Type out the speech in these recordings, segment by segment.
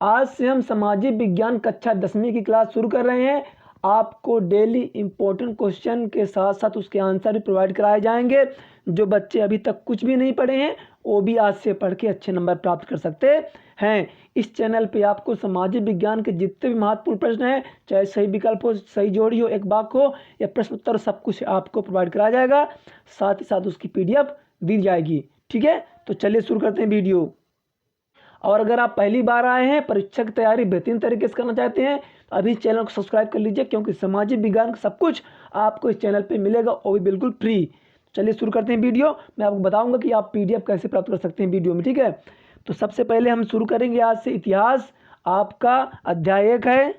आज से हम सामाजिक विज्ञान कक्षा 10वीं की क्लास शुरू कर रहे हैं। आपको डेली इंपॉर्टेंट क्वेश्चन के साथ साथ उसके आंसर भी प्रोवाइड कराए जाएंगे। जो बच्चे अभी तक कुछ भी नहीं पढ़े हैं वो भी आज से पढ़ के अच्छे नंबर प्राप्त कर सकते हैं। इस चैनल पे आपको सामाजिक विज्ञान के जितने भी महत्वपूर्ण प्रश्न हैं, चाहे सही विकल्प हो, सही जोड़ी हो, एक वाक्य हो या प्रश्न उत्तर, सब कुछ आपको प्रोवाइड कराया जाएगा। साथ ही साथ उसकी PDF दी जाएगी। ठीक है, तो चलिए शुरू करते हैं वीडियो। और अगर आप पहली बार आए हैं, परीक्षा की तैयारी बेहतरीन तरीके से करना चाहते हैं, तो अभी चैनल को सब्सक्राइब कर लीजिए, क्योंकि सामाजिक विज्ञान का सब कुछ आपको इस चैनल पे मिलेगा, वो भी बिल्कुल फ्री। चलिए शुरू करते हैं वीडियो। मैं आपको बताऊंगा कि आप PDF कैसे प्राप्त कर सकते हैं वीडियो में। ठीक है, तो सबसे पहले हम शुरू करेंगे आज से इतिहास। आपका अध्याय 1 है,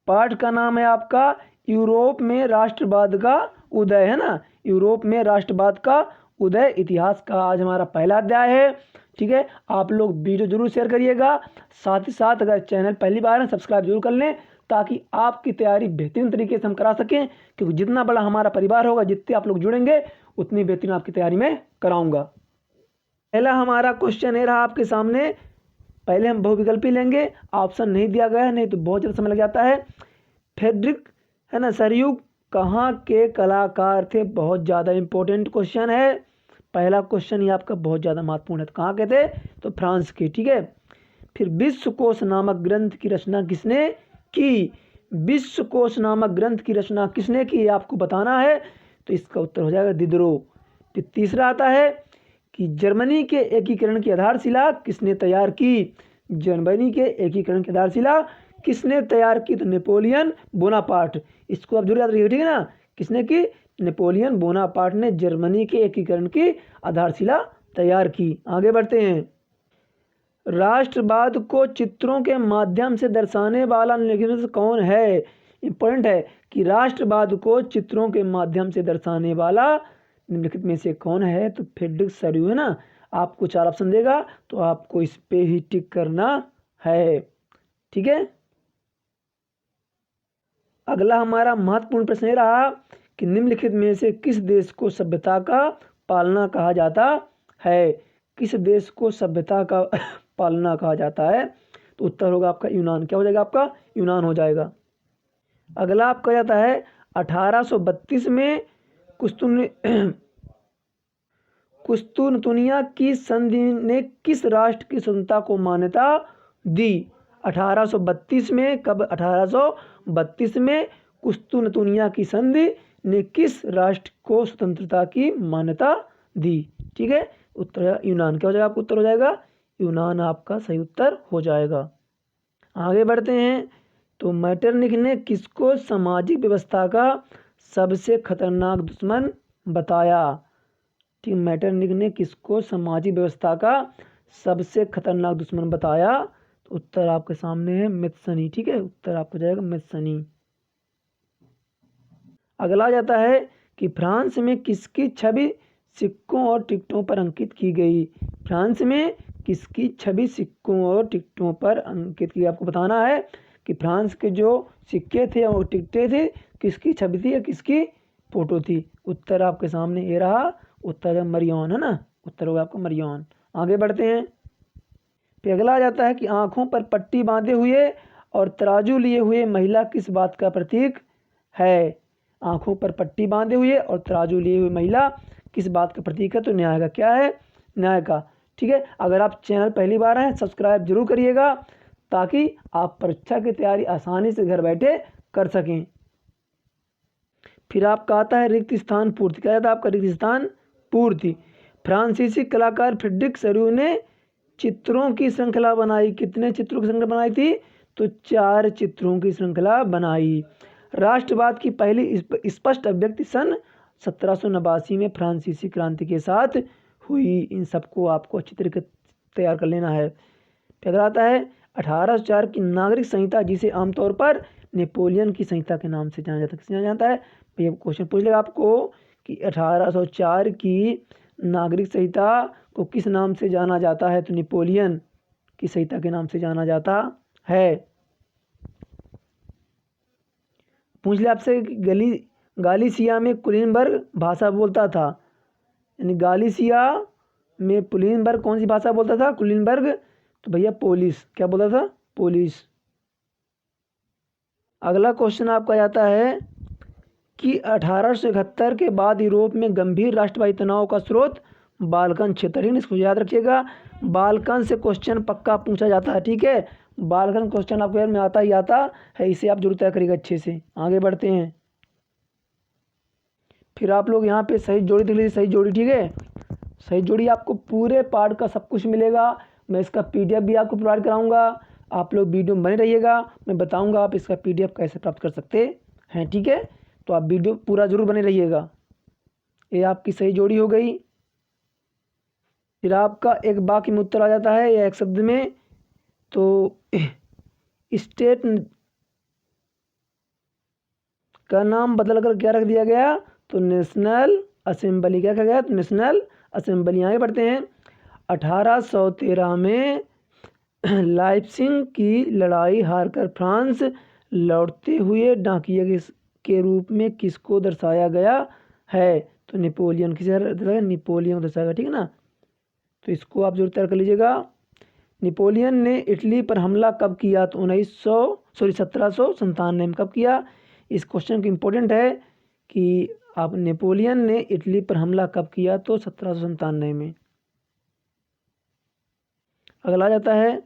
पाठ का नाम है आपका यूरोप में राष्ट्रवाद का उदय, है ना। यूरोप में राष्ट्रवाद का उदय, इतिहास का आज हमारा पहला अध्याय है। ठीक है, आप लोग वीडियो जरूर शेयर करिएगा। साथ ही साथ अगर चैनल पहली बार है, सब्सक्राइब जरूर कर लें, ताकि आपकी तैयारी बेहतरीन तरीके से हम करा सकें। क्योंकि जितना बड़ा हमारा परिवार होगा, जितने आप लोग जुड़ेंगे, उतनी बेहतरीन आपकी तैयारी में कराऊंगा। पहला हमारा क्वेश्चन ये रहा आपके सामने। पहले हम बहुविकल्पी लेंगे, ऑप्शन नहीं दिया गया है, नहीं तो बहुत ज़्यादा समय लग जाता है। फ्रेडरिक, है ना, सरयुग कहाँ के कलाकार थे? बहुत ज़्यादा इंपॉर्टेंट क्वेश्चन है। पहला क्वेश्चन ये आपका बहुत ज़्यादा महत्वपूर्ण है। तो कहाँ के थे? तो फ्रांस के। ठीक है, फिर विश्वकोश नामक ग्रंथ की रचना किसने की? विश्वकोश नामक ग्रंथ की रचना किसने की, आपको बताना है। तो इसका उत्तर हो जाएगा दिदरो। फिर तीसरा आता है कि जर्मनी के एकीकरण की आधारशिला किसने तैयार की? जर्मनी के एकीकरण की आधारशिला किसने तैयार की? तो नेपोलियन बोनापार्ट। इसको आप जरूर याद रखिएगा, ठीक है ना। किसने की? नेपोलियन बोनापार्ट ने जर्मनी के एकीकरण की आधारशिला तैयार की। आगे बढ़ते हैं। राष्ट्रवाद को चित्रों के माध्यम से दर्शाने वाला निम्नलिखित में से कौन है? इंपॉर्टेंट है कि राष्ट्रवाद को चित्रों के माध्यम से दर्शाने वाला निम्नलिखित में से कौन है? तो फ्रेडरिक सरयू, है ना। आपको 4 ऑप्शन देगा, तो आपको इस पे ही टिक करना है। ठीक है, अगला हमारा महत्वपूर्ण प्रश्न ये रहा कि निम्नलिखित में से किस देश को सभ्यता का पालना कहा जाता है? किस देश को सभ्यता का पालना कहा जाता है? तो उत्तर होगा आपका यूनान। क्या हो जाएगा आपका? यूनान हो जाएगा। अगला आपका जाता है 1832 में कुस्तुनतुनिया की संधि ने किस राष्ट्र की स्वतंत्रता को मान्यता दी? 1832 में, कब? 1832 में कुस्तुनतुनिया की संधि ने किस राष्ट्र को स्वतंत्रता की मान्यता दी? ठीक है, उत्तर यूनान। क्या हो जाएगा आपका? उत्तर हो जाएगा यूनान, आपका सही उत्तर हो जाएगा। आगे बढ़ते हैं। तो मैटरनिख ने किसको सामाजिक व्यवस्था का सबसे खतरनाक दुश्मन बताया? ठीक, मैटरनिख ने किसको सामाजिक व्यवस्था का सबसे खतरनाक दुश्मन बताया? तो उत्तर आपके सामने है मैथ्सनी। ठीक है, उत्तर आपको जाएगा मैथ्सनी। अगला जाता है कि फ्रांस में किसकी छवि सिक्कों और टिकटों पर अंकित की गई? फ्रांस में किसकी छवि सिक्कों और टिकटों पर अंकित की? आपको बताना है कि फ्रांस के जो सिक्के थे और टिकटें थे, किसकी छवि थी या किसकी फोटो थी? उत्तर आपके सामने ये रहा, उत्तर है मरियन, है ना। उत्तर होगा आपका मरियन। आगे बढ़ते हैं। फिर अगला आ जाता है कि आंखों पर पट्टी बांधे हुए और तराजू लिए हुए महिला किस बात का प्रतीक है? आंखों पर पट्टी बांधे हुए और तराजू लिए हुए महिला किस बात का प्रतीक है? तो न्याय का। क्या है? न्याय का। ठीक है, अगर आप चैनल पहली बार हैं, सब्सक्राइब जरूर करिएगा, ताकि आप परीक्षा की तैयारी आसानी से घर बैठे कर सकें। फिर आपका आता है रिक्त स्थान पूर्ति। क्या था आपका? रिक्त स्थान पूर्ति। फ्रांसीसी कलाकार फ्रेडरिक सरयू ने चित्रों की श्रृंखला बनाई। कितने चित्रों की श्रृंखला बनाई थी? तो 4 चित्रों की श्रृंखला बनाई। राष्ट्रवाद की पहली स्पष्ट अभिव्यक्ति सन 1789 में फ्रांसीसी क्रांति के साथ हुई। इन सबको आपको अच्छी तरीके तैयार कर लेना है। फिर आता है 1804 की नागरिक संहिता, जिसे आमतौर पर नेपोलियन की संहिता के नाम से जाना जाता है। किसे जाना जाता है? ये क्वेश्चन पूछ लेगा आपको कि 1804 की नागरिक संहिता को किस नाम से जाना जाता है? तो नेपोलियन की संहिता के नाम से जाना जाता है। पूछ ले आपसे गालिसिया में कुलीनबर्ग भाषा बोलता था, यानी गालिसिया में कुलीनबर्ग कौन सी भाषा बोलता था? कुलीनबर्ग, तो भैया पोलिश। क्या बोलता था? पुलिस। अगला क्वेश्चन आपका जाता है कि 1871 के बाद यूरोप में गंभीर राष्ट्रवादी तनाव का स्रोत बाल्कन क्षेत्र है। इसको याद रखिएगा, बाल्कन से क्वेश्चन पक्का पूछा जाता है, ठीक है। बाल्कन क्वेश्चन आपके में आता ही आता है, इसे आप जरूर तय करिएगा अच्छे से। आगे बढ़ते हैं। फिर आप लोग यहाँ पे सही जोड़ी देख लीजिए, सही जोड़ी, ठीक है। सही जोड़ी आपको पूरे पार्ट का सब कुछ मिलेगा। मैं इसका PDF भी आपको प्रोवाइड कराऊंगा। आप लोग वीडियो में बने रहिएगा, मैं बताऊंगा आप इसका PDF कैसे प्राप्त कर सकते हैं, ठीक है। तो आप वीडियो पूरा जरूर बने रहिएगा। ये आपकी सही जोड़ी हो गई। फिर आपका एक वाक्य में उत्तर आ जाता है या एक शब्द में। तो स्टेट का नाम बदल कर क्या रख दिया गया, तो नेशनल असेंबली। क्या कहा गया, तो नेशनल असेंबली। आगे बढ़ते हैं। 1813 में लाइप्सिग की लड़ाई हारकर फ्रांस लौटते हुए डाकिया के रूप में किसको दर्शाया गया है, तो नेपोलियन। किसे दर्शाया, नेपोलियन को दर्शाया गया, ठीक है ना। तो इसको आप जरूर तैयार कर लीजिएगा। नेपोलियन ने इटली पर हमला कब किया, तो 1797 में। कब किया, इस क्वेश्चन की इम्पोर्टेंट है कि आप नेपोलियन ने इटली पर हमला कब किया, तो 1797 में। अगला जाता है,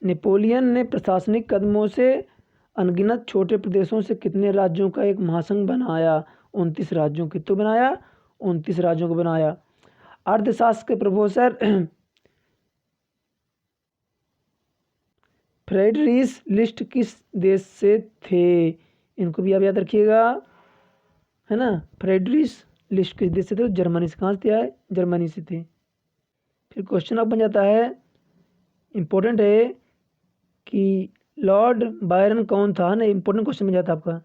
नेपोलियन ने प्रशासनिक कदमों से अनगिनत छोटे प्रदेशों से कितने राज्यों का एक महासंघ बनाया, 29 राज्यों। कितने बनाया, 29 राज्यों को बनाया। अर्थशास्त्र के प्रोफेसर फ्रेडरिश लिस्ट किस देश से थे, इनको भी आप याद रखिएगा, है ना। फ्रेडरिश लिस्ट किस देश से थे, जर्मनी से। कहाँ से आए, जर्मनी से थे। फिर क्वेश्चन अब बन जाता है, इम्पोर्टेंट है कि लॉर्ड बायरन कौन था ना। इम्पोर्टेंट क्वेश्चन बन जाता है आपका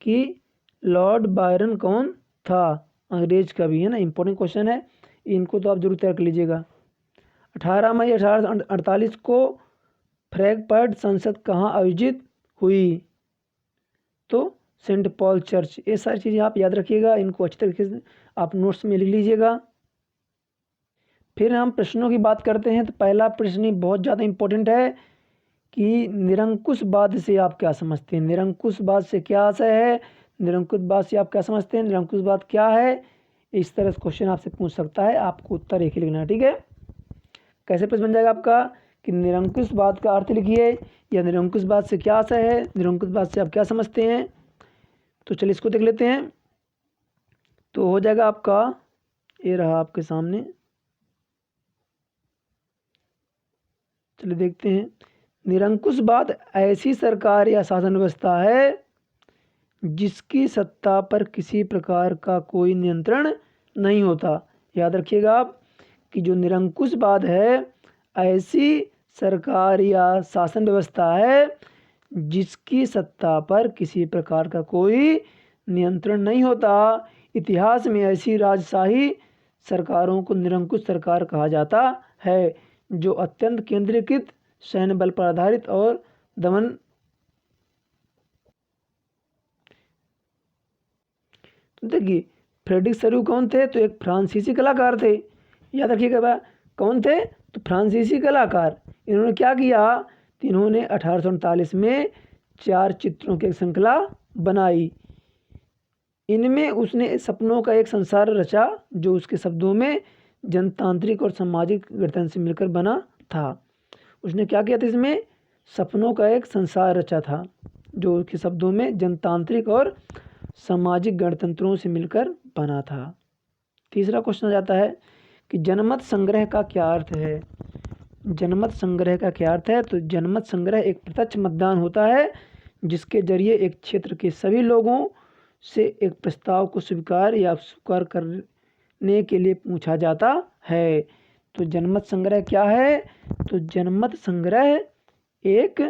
कि लॉर्ड बायरन कौन था, अंग्रेज का भी, है ना। इम्पोर्टेंट क्वेश्चन है, इनको तो आप जरूर तैयार कर लीजिएगा। 18 मई 1848 को फ्रैंकफर्ट संसद कहाँ आयोजित हुई, तो सेंट पॉल चर्च। ये सारी चीज़ें आप याद रखिएगा, इनको अच्छी तरीके से आप नोट्स में लिख लीजिएगा। फिर हम प्रश्नों की बात करते हैं। तो पहला प्रश्न बहुत ज़्यादा इम्पोर्टेंट है कि निरंकुशवाद से आप क्या समझते हैं। निरंकुशवाद से क्या आशय है, निरंकुशवाद से आप क्या समझते हैं, निरंकुशवाद क्या है। इस तरह से क्वेश्चन आपसे पूछ सकता है, आपको उत्तर एक ही लिखना है, ठीक है। कैसे प्रश्न बन जाएगा आपका कि निरंकुशवाद का अर्थ लिखिए, या निरंकुशवाद से क्या आशय है, निरंकुशवाद से आप क्या समझते हैं। तो चलिए इसको देख लेते हैं। तो हो जाएगा आपका, ये रहा आपके सामने, चलिए देखते हैं। निरंकुशवाद ऐसी सरकार या शासन व्यवस्था है जिसकी सत्ता पर किसी प्रकार का कोई नियंत्रण नहीं होता। याद रखिएगा आप कि जो निरंकुशवाद है, ऐसी सरकार या शासन व्यवस्था है जिसकी सत्ता पर किसी प्रकार का कोई नियंत्रण नहीं होता। इतिहास में ऐसी राजशाही सरकारों को निरंकुश सरकार कहा जाता है, जो अत्यंत केंद्रीकृत, सैन्य बल पर आधारित और दमन। तो देखिए, फ्रेडरिक सरू कौन थे, तो एक फ्रांसीसी कलाकार थे। याद रखिएगा कौन थे, तो फ्रांसीसी कलाकार। इन्होंने क्या किया, तो इन्होंने 1839 में 4 चित्रों की एक श्रृंखला बनाई। इनमें उसने सपनों का एक संसार रचा, जो उसके शब्दों में जनतांत्रिक और सामाजिक गणतंत्र से मिलकर बना था। उसने क्या किया था, इसमें सपनों का एक संसार रचा था, जो उसके शब्दों में जनतांत्रिक और सामाजिक गणतंत्रों से मिलकर बना था। तीसरा क्वेश्चन आ जाता है कि जनमत संग्रह का क्या अर्थ है। जनमत संग्रह का क्या अर्थ है, तो जनमत संग्रह एक प्रत्यक्ष मतदान होता है जिसके जरिए एक क्षेत्र के सभी लोगों से एक प्रस्ताव को स्वीकार या अस्वीकार करने के लिए पूछा जाता है। तो जनमत संग्रह क्या है, तो जनमत संग्रह एक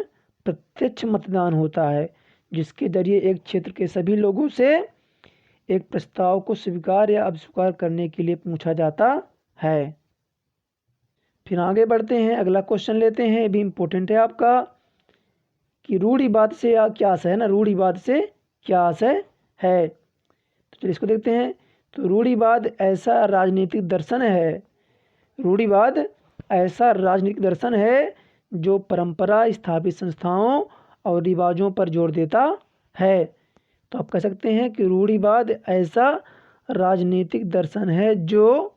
प्रत्यक्ष मतदान होता है जिसके जरिए एक क्षेत्र के सभी लोगों से एक प्रस्ताव को स्वीकार या अस्वीकार करने के लिए पूछा जाता है। फिर आगे बढ़ते हैं, अगला क्वेश्चन लेते हैं, ये भी इम्पोर्टेंट है आपका कि रूढ़िवाद से क्या आशय है ना। रूढ़िवाद से क्या आशय है, तो चलिए इसको देखते हैं। तो रूढ़िवाद ऐसा राजनीतिक दर्शन है, रूढ़िवाद ऐसा राजनीतिक दर्शन है जो परंपरा स्थापित संस्थाओं और रिवाजों पर जोर देता है। तो आप कह सकते हैं कि रूढ़िवाद ऐसा राजनीतिक दर्शन है जो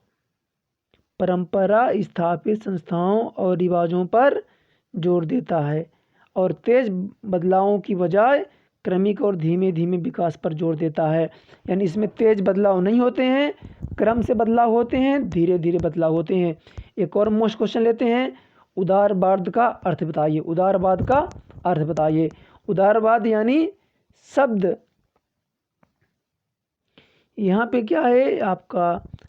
परंपरा स्थापित संस्थाओं और रिवाजों पर जोर देता है और तेज बदलावों की बजाय क्रमिक और धीमे धीमे विकास पर जोर देता है। यानी इसमें तेज बदलाव नहीं होते हैं, क्रम से बदलाव होते हैं, धीरे धीरे बदलाव होते हैं। एक और मोस्ट क्वेश्चन लेते हैं, उदारवाद का अर्थ बताइए। उदारवाद का अर्थ बताइए। उदारवाद यानी शब्द यहाँ पे क्या है आपका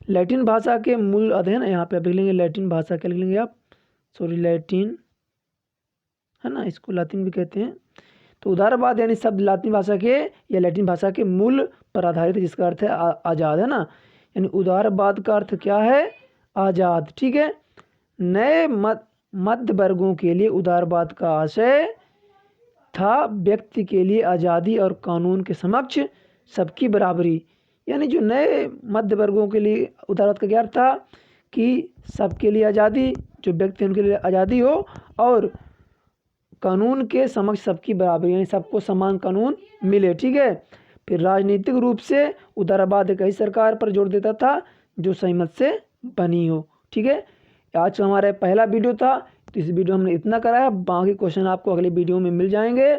लैटिन भाषा के मूल अध्ययन, यहाँ पे आप लिख लेंगे लैटिन भाषा क्या लिख लेंगे आप, सॉरी लैटिन है ना, इसको लातिन भी कहते हैं। तो उदारवाद यानी शब्द लातिन भाषा के या लैटिन भाषा के मूल पर आधारित है, जिसका अर्थ है आज़ाद, है ना। यानी उदारवाद का अर्थ क्या है, आज़ाद, ठीक है। नए मध्य वर्गों के लिए उदारवाद का आशय था व्यक्ति के लिए आज़ादी और कानून के समक्ष सबकी बराबरी। यानी जो नए मध्य वर्गों के लिए उदारवाद का क्या अर्थ था कि सबके लिए आज़ादी, जो व्यक्ति उनके लिए आज़ादी हो और कानून के समक्ष सबकी बराबरी, यानी सबको समान कानून मिले, ठीक है। फिर राजनीतिक रूप से उदारवाद एक ऐसी सरकार पर जोर देता था जो सहमत से बनी हो, ठीक है। आज का हमारा पहला वीडियो था, तो इस वीडियो हमने इतना कराया, बाकी क्वेश्चन आपको अगले वीडियो में मिल जाएंगे।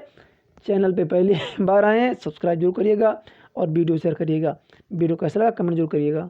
चैनल पे पहली बार आए हैं, सब्सक्राइब जरूर करिएगा और वीडियो शेयर करिएगा। वीडियो कैसा लगा कमेंट जरूर करिएगा।